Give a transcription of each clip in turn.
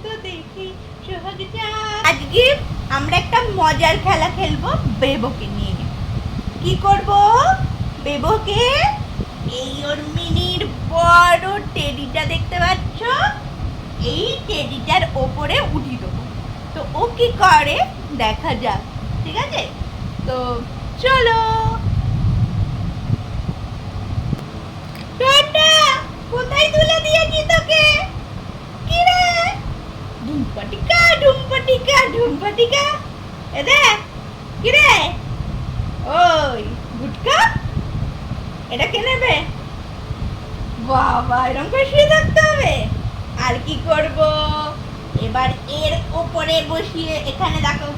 তো দেখি সোহাগ চাঁদ। আজকে আমরা একটা মজার খেলা খেলবো বেবোকে নিয়ে। কি করব? বেবোকে এই ওর মিনির বড় টেডিটা দেখতে পাচ্ছ, এই টেডিটার ওপরে উঠিয়ে দেবো। তো ও কি করে দেখা যাক, ঠিক আছে? তো চলো। কোথায় তুলে দিয়েছি তোকে? কি রে? ঢুমপাটিকা ঢুমপাটিকা ঢুমপাটিকা, এ দেখ। কি রে? ওই গুটকা, এটা কে নেবে? বাবা, এরকম করে শুয়ে থাকতে হবে? আর কি করব? এবার এর ওপরে বসিয়ে এখানে দেখো।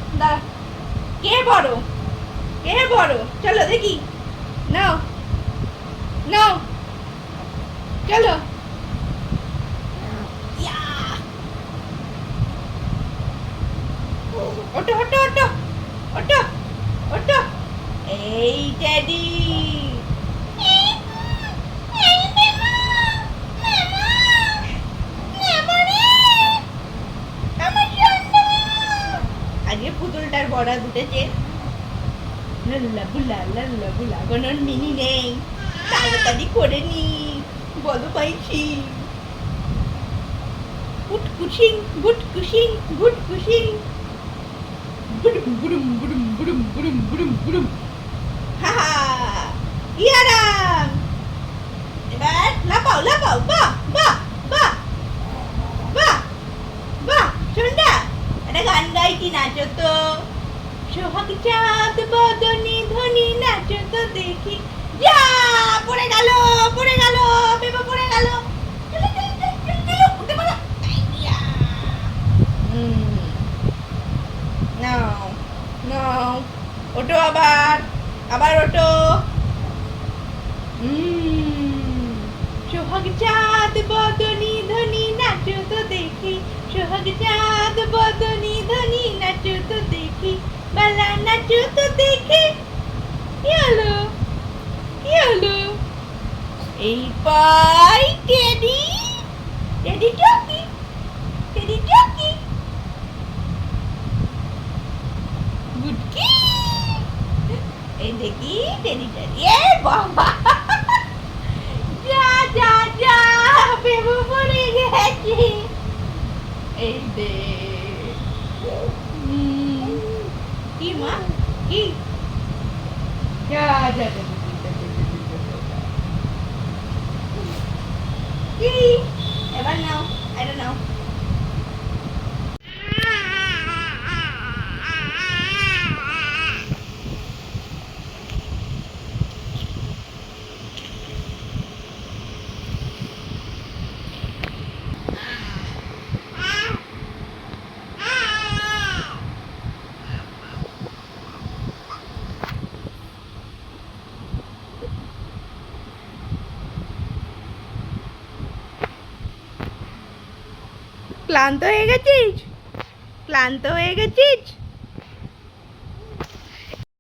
কে বড়? কে বড়? চলো দেখি। নাও নাও, চলো। ওটো ওটো ওটো ওটো ওটো। এই টেডি, আজকে পুতুলটার বড়া দুটেছে। লাল্লা বুলা কোনো মিনি নেই, তাড়াতাড়ি করে নি, বলো পাইছি। গুট কুশিং গুট কুশিং গুট কুশিং, বুড়ুম বুড়ুম বুড়ুম বুড়ুম বুড়ুম বুড়ুম বুড়ুম। হা হা, কি আরাম। এবার লাপাও লাপাও, বাহ বাহ বাহ বাহ বাহ। শোনটা, একটা গান গাইছি, নাচো তো। সোহাগ চাঁদ বদনি ধনি, নাচো তো দেখি। যা, পড়ে গেল পড়ে গেল, বেবা পড়ে গেল। চলো চলো চলো চলো চলো, উঠে পড়ো। নাও নাও, ওঠো আবার, আবার ওঠো। সোহাগ চাঁদ বদনি ধনি, নাচো তো দেখি। সোহাগ চাঁদ বদনি ধনি, নাচো তো দেখি। বালা নাচো তো দেখি। কি হলো? কি হলো? এই পাই টেডি, টেডি টকি, টেডি টকি। গুটকি, এই দেখি টেডিটা। এ বাবা, যা যা যা, বেবু পড়ে গেছে। এই দে। কি মা? কি? যা যা যা। কি? এবার নাও, এটা নাও। ক্লান্ত হয়ে গেছিস? ক্লান্ত হয়ে গেছিস?